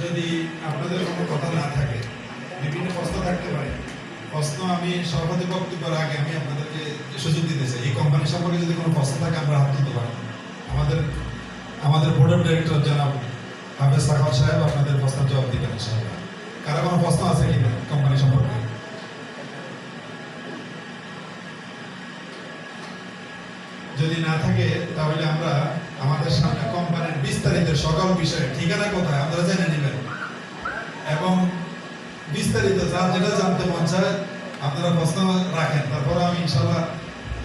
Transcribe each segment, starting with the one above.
যদি আপনাদের কোনো কথা না থাকে, বিভিন্ন প্রশ্ন থাকতে পারে, প্রশ্ন আমি সভাপতি বক্তব্যের আগে আমি আপনাদেরকে সুযোগ দিতে চাই। এই কোম্পানি সম্পর্কে যদি কোনো প্রশ্ন থাকে আমরা হাত তুলতে পারি। আমাদের বোর্ড অফ ডিরেক্টর জনাব হাফেজ সাখাওয়াত সাহেব আপনাদের প্রশ্নের জবাব দিবেন ইনশাআল্লাহ। কারো কোনো প্রশ্ন আছে কিনা কোম্পানি সম্পর্কে? যদি না থাকে তাহলে আমরা আমাদের সামনে কোম্পানির বিস্তারিত সকল বিষয়ে ঠিকানা কোথায় আপনারা জেনে নেবেন, এবং বিস্তারিত যার যেটা জানতে মন চায় আপনারা প্রশ্ন রাখেন। তারপর আমি ইনশাআল্লাহ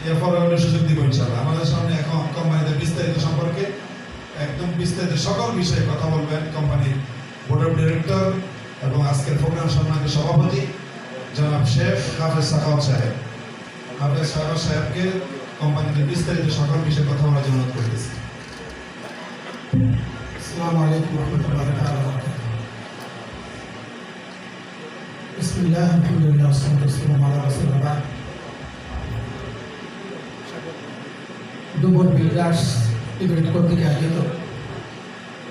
এরপরে সুযোগ দিব ইনশাআল্লাহ। আমাদের সামনে এখন কোম্পানিদের বিস্তারিত সম্পর্কে একদম বিস্তারিত সকল বিষয়ে কথা বলবেন কোম্পানির বোর্ড অফ ডিরেক্টর এবং আজকের প্রোগ্রাম সম্মানিত সভাপতি জনাব শেখ হাফেজ সাখাওয়াত সাহেব। হাফেজ সাখাওয়াত সাহেবকে কোম্পানির বিস্তারিত সকল বিষয়ে কথা বলার জন্য অনুরোধ করতেছি। আসসালামু আলাইকুম ওয়া রাহমাতুল্লাহি ওয়া বারাকাতুহু। বিসমিল্লাহ, আলহামদুলিল্লাহ, ওয়াসসালাতু ওয়াসসালামু আলা রাসূলিল্লাহ। ডুবন বিল্ডার্স ইভেন্ট কর্তৃক আয়োজিত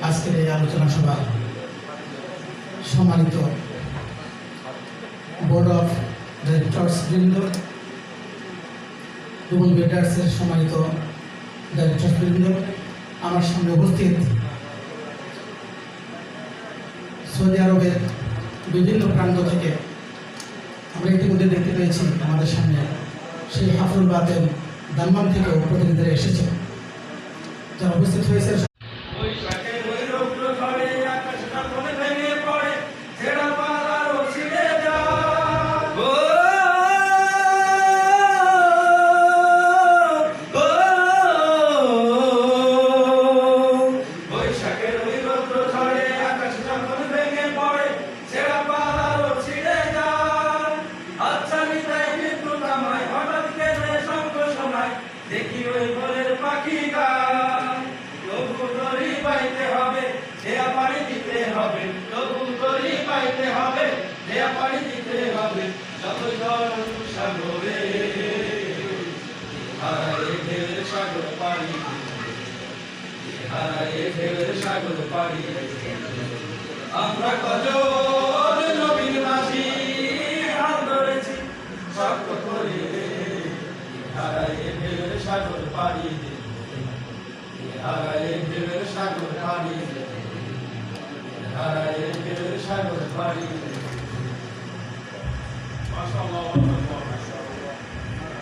আজকের এই আলোচনা সভা সম্মানিত বোর্ড অফ ডিরেক্টরস বৃন্দ, ডুবন বিল্ডার্সের সম্মানিত ডিরেক্টরস বৃন্দ, আমার সামনে উপস্থিত সৌদি আরবের বিভিন্ন প্রান্ত থেকে আমরা ইতিমধ্যে দেখতে পেয়েছি আমাদের সামনে সেই হাফুল বাতেন দাম্মাম থেকেও প্রতিনিধিরা এসেছে, যারা উপস্থিত হয়েছে। দেখি ওই ভোরের পাখি গান, তবু তরি পাইতে হবে, দেয়া পানি দিতে হবে, তবু তরি পাইতে হবে, দেয়া পানি দিতে হবে, যত জল সাগরে হারায় ঢেউয়ের সাগর পাড়ি, হারায় ঢেউয়ের সাগর পাড়ি। আমরা কজন নবীর মাঝি হাত ধরেছি শক্ত করে, হারায় ঢেউয়ের সাগর পাড়ি, হারায় ঢেউয়ের সাগর পাড়ি, হারায় ঢেউয়ের সাগর পাড়ি। মাশাআল্লাহ।